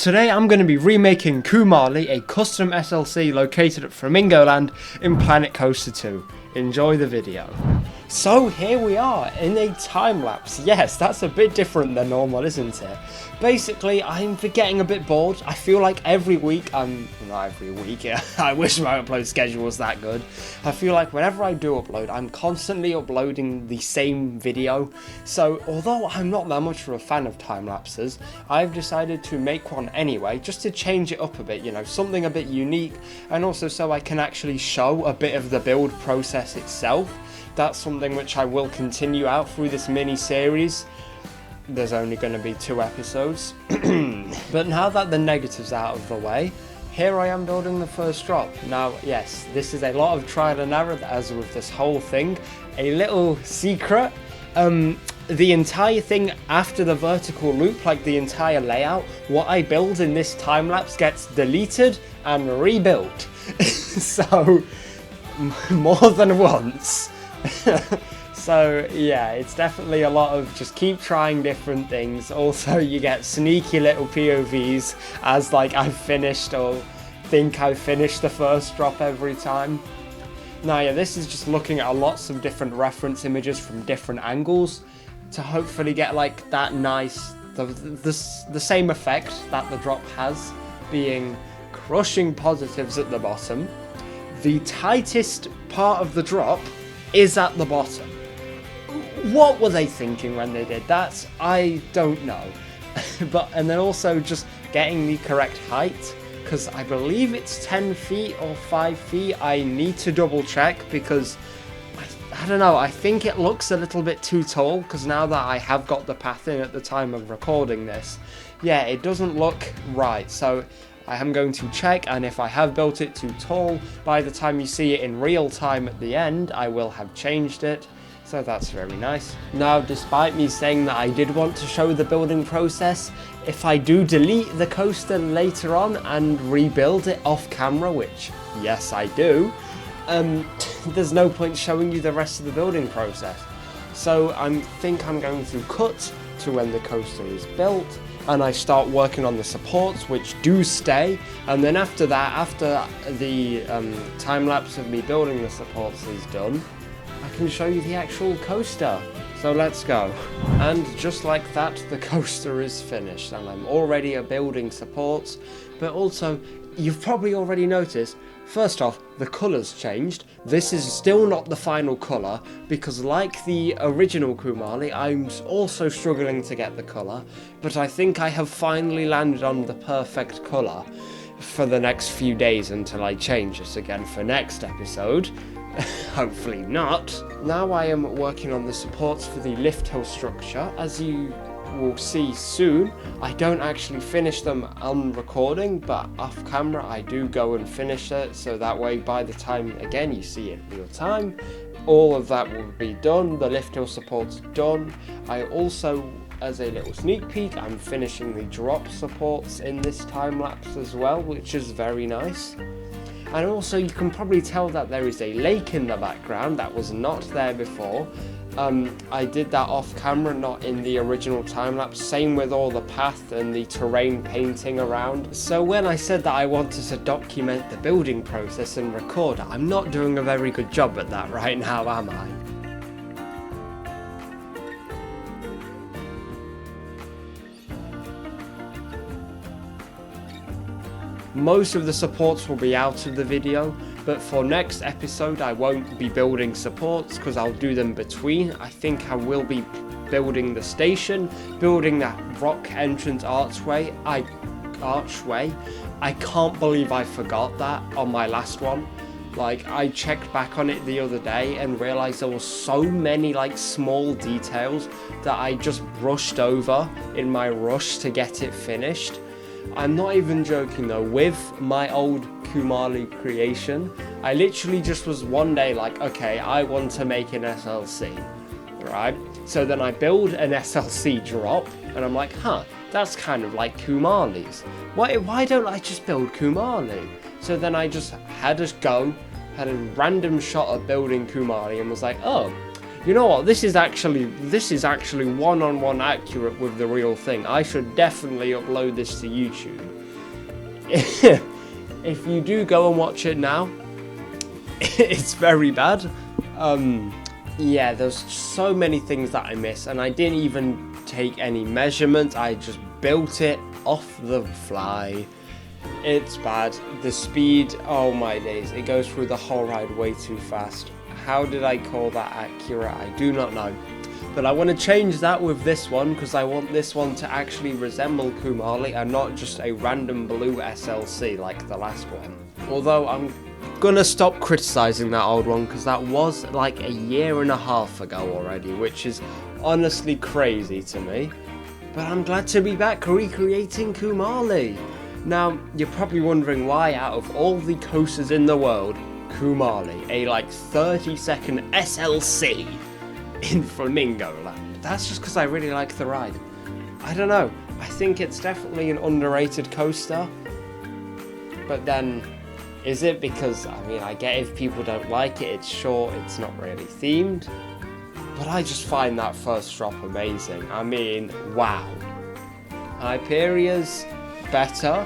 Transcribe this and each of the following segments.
today I'm going to be remaking Kumali, a custom SLC located at Flamingo Land in Planet Coaster 2. Enjoy the video. So here we are in a time lapse. Yes, that's a bit different than normal, isn't it? Basically, I'm getting a bit bored. I feel like every week, not every week, I wish my upload schedule was that good. I feel like whenever I do upload, I'm constantly uploading the same video. So although I'm not that much of a fan of time lapses, I've decided to make one anyway, just to change it up a bit, you know, something a bit unique, and also so I can actually show a bit of the build process itself. That's something which I will continue out through this mini-series. There's only going to be 2 episodes. But now that the negative's out of the way, here I am building the first drop. Now, yes, this is a lot of trial and error, as with this whole thing. A little secret, the entire thing after the vertical loop, like the entire layout, what I build in this time-lapse gets deleted and rebuilt. So, more than once. So yeah, it's definitely a lot of just keep trying different things. Also, you get sneaky little POVs as like I've finished or think I've finished the first drop every time. Now yeah, this is just looking at lots of different reference images from different angles to hopefully get like that nice, the same effect that the drop has, being crushing positives at the bottom. The tightest part of the drop is at the bottom. What were they thinking when they did that? I don't know. And then also just getting the correct height, because I believe it's 10 feet or 5 feet. I need to double check because I don't know, I think it looks a little bit too tall, because now that I have got the path in at the time of recording this, yeah, it doesn't look right. So I am going to check, and if I have built it too tall, by the time you see it in real time at the end, I will have changed it. So that's very nice. Now, despite me saying that I did want to show the building process, if I do delete the coaster later on and rebuild it off camera, which yes I do, there's no point showing you the rest of the building process. So I think I'm going to cut to when the coaster is built, and I start working on the supports, which do stay, and then after that, after the time-lapse of me building the supports is done, I can show you the actual coaster. So let's go. And just like that, the coaster is finished, and I'm already building supports, but also, you've probably already noticed, first off, the colour's changed. This is still not the final colour, because like the original Kumali, I'm also struggling to get the colour, but I think I have finally landed on the perfect colour for the next few days until I change it again for next episode. Hopefully not. Now I am working on the supports for the lift hill structure. As you will see soon, I don't actually finish them on recording, but off camera I do go and finish it, so that way by the time again you see it real time, all of that will be done. The lift hill support's done. I also, as a little sneak peek, I'm finishing the drop supports in this time lapse as well, which is very nice. And also you can probably tell that there is a lake in the background that was not there before. I did that off camera, not in the original time-lapse. Same with all the path and the terrain painting around. So when I said that I wanted to document the building process and record it, I'm not doing a very good job at that right now, am I? Most of the supports will be out of the video, but for next episode I won't be building supports because I'll do them between. I think I will be building the station, building that rock entrance archway. I can't believe I forgot that on my last one. Like, I checked back on it the other day and realised there were so many like small details that I just brushed over in my rush to get it finished. I'm not even joking though, with my old Kumali creation, I literally just was one day like, okay, I want to make an SLC, right? So then I build an SLC drop, and I'm like, huh, that's kind of like Kumali's. Why don't I just build Kumali? So then I just had a go, had a random shot of building Kumali, and was like, oh, you know what, this is actually one-on-one accurate with the real thing. I should definitely upload this to YouTube. if you do go and watch it now, it's very bad. Yeah, there's so many things that I miss, and I didn't even take any measurements. I just built it off the fly. It's bad. The speed, oh my days, it goes through the whole ride way too fast. How did I call that accurate? I do not know. But I want to change that with this one, because I want this one to actually resemble Kumali and not just a random blue SLC like the last one. Although I'm gonna stop criticizing that old one, because that was like a year and a half ago already, which is honestly crazy to me. But I'm glad to be back recreating Kumali. Now, you're probably wondering why out of all the coasters in the world, Kumali, a like 30-second SLC in Flamingo Land. That's just because I really like the ride. I don't know, I think it's definitely an underrated coaster. But then, is it? Because, I mean, I get if people don't like it, it's short, it's not really themed. But I just find that first drop amazing. I mean, wow. Hyperia's better,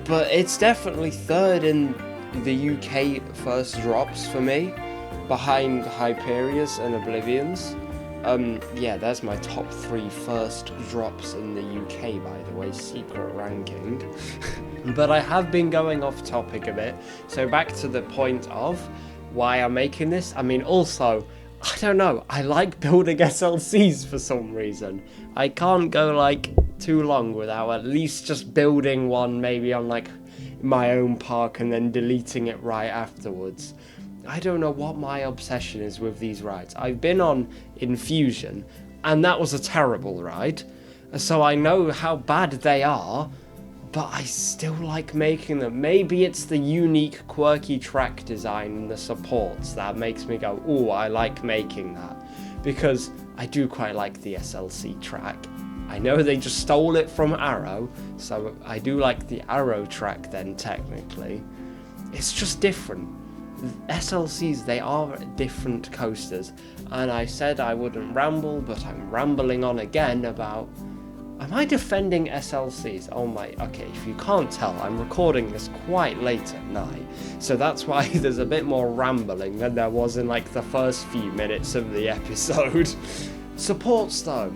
but it's definitely third in the UK first drops for me, behind Hyperia's and Oblivion's. Yeah, there's my top 3 first drops in the UK, by the way, secret ranking. But I have been going off topic a bit, so back to the point of why I'm making this. I mean, also, I don't know, I like building SLCs for some reason. I can't go like too long without at least just building one, maybe on like my own park and then deleting it right afterwards. I don't know what my obsession is with these rides. I've been on Infusion, and that was a terrible ride, so I know how bad they are, but I still like making them. Maybe it's the unique, quirky track design and the supports that makes me go, ooh, I like making that, because I do quite like the SLC track. I know they just stole it from Arrow, so I do like the Arrow track then, technically. It's just different. SLCs, they are different coasters, and I said I wouldn't ramble, but I'm rambling on again about... Am I defending SLCs? Oh my, okay, if you can't tell, I'm recording this quite late at night, so that's why there's a bit more rambling than there was in like the first few minutes of the episode. Supports though.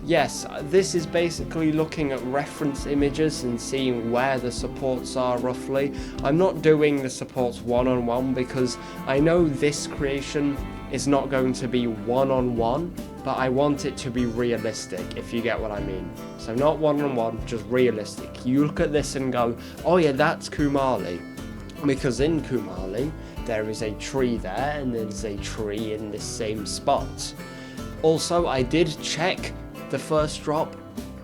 Yes, this is basically looking at reference images and seeing where the supports are roughly. I'm not doing the supports one-on-one because I know this creation is not going to be one-on-one, but I want it to be realistic, if you get what I mean. So not one-on-one, just realistic. You look at this and go, oh yeah, that's Kumali. Because in Kumali, there is a tree there and there's a tree in this same spot. Also, I did check the first drop.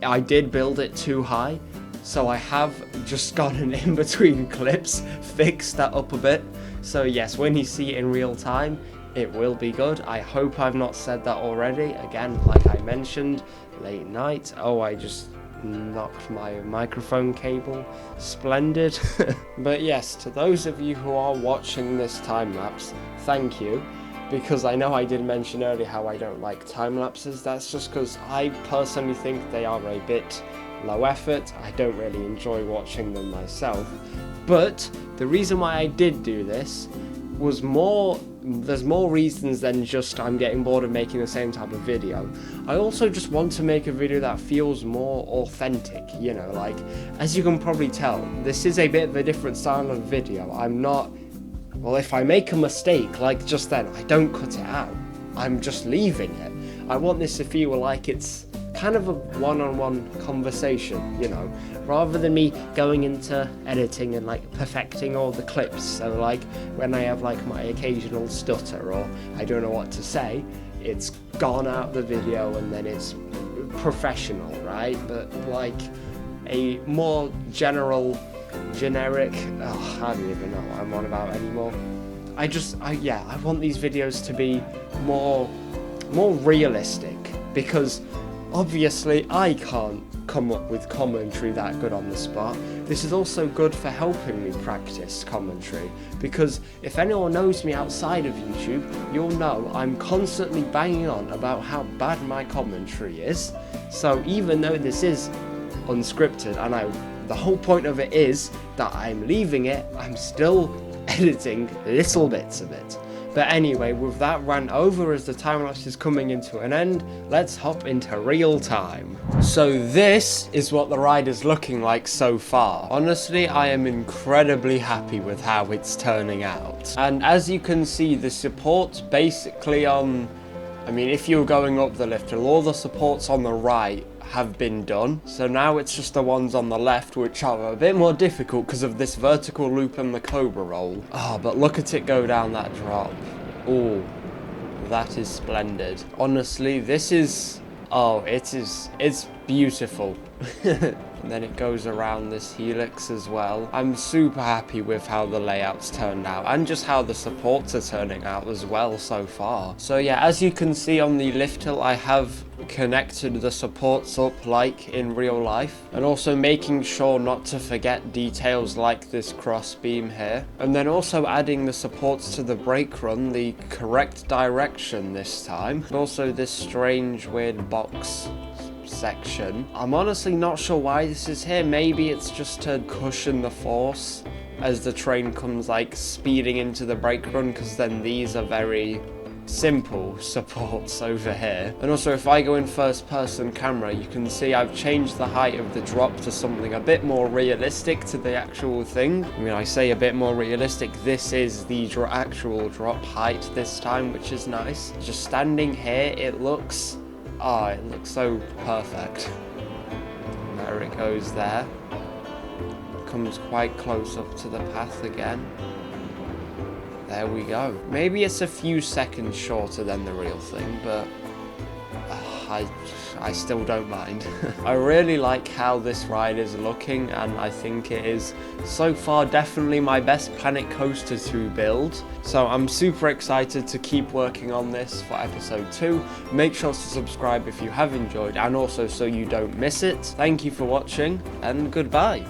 I did build it too high, so I have just gone in between clips, fixed that up a bit. So yes, when you see it in real time, it will be good. I hope I've not said that already. Again, like I mentioned, late night. Oh, I just knocked my microphone cable. Splendid. But yes, to those of you who are watching this time lapse, thank you. Because I know I did mention earlier how I don't like time lapses. That's just because I personally think they are a bit low effort. I don't really enjoy watching them myself. But the reason why I did do this was there's more reasons than just I'm getting bored of making the same type of video. I also just want to make a video that feels more authentic, you know, like, as you can probably tell, this is a bit of a different style of video. I'm not... Well, if I make a mistake, like just then, I don't cut it out. I'm just leaving it. I want this to feel like it's kind of a one-on-one conversation, you know, rather than me going into editing and like perfecting all the clips. So like when I have like my occasional stutter or I don't know what to say, it's gone out the video and then it's professional, right? But like a more generic, I don't even know what I'm on about anymore. I want these videos to be more realistic, because obviously I can't come up with commentary that good on the spot. This is also good for helping me practice commentary, because if anyone knows me outside of YouTube, you'll know I'm constantly banging on about how bad my commentary is. So even though this is unscripted and I the whole point of it is that I'm leaving it, I'm still editing little bits of it. But anyway, with that rant over, as the time-lapse is coming into an end, let's hop into real time. So this is what the ride is looking like so far. Honestly, I am incredibly happy with how it's turning out. And as you can see, the supports basically on, I mean, if you're going up the lift, all the supports on the right have been done. So now it's just the ones on the left, which are a bit more difficult because of this vertical loop and the cobra roll. Oh, but look at it go down that drop. Oh, that is splendid. Honestly, this is, oh, it's beautiful. And then it goes around this helix as well. I'm super happy with how the layouts turned out and just how the supports are turning out as well so far. So yeah, as you can see on the lift hill, I have connected the supports up like in real life, and also making sure not to forget details like this cross beam here, and then also adding the supports to the brake run the correct direction this time, and also this strange weird box section. I'm honestly not sure why this is here. Maybe it's just to cushion the force as the train comes like speeding into the brake run, because then these are very simple supports over here. And also, if I go in first person camera, you can see I've changed the height of the drop to something a bit more realistic to the actual thing. I mean, I say a bit more realistic, this is the actual drop height this time, which is nice. Just standing here, it looks, oh, it looks so perfect. There it goes there. Comes quite close up to the path again. There we go. Maybe it's a few seconds shorter than the real thing, but I still don't mind. I really like how this ride is looking, and I think it is so far definitely my best Planet Coaster 2 build. So I'm super excited to keep working on this for episode 2. Make sure to subscribe if you have enjoyed, and also so you don't miss it. Thank you for watching, and goodbye.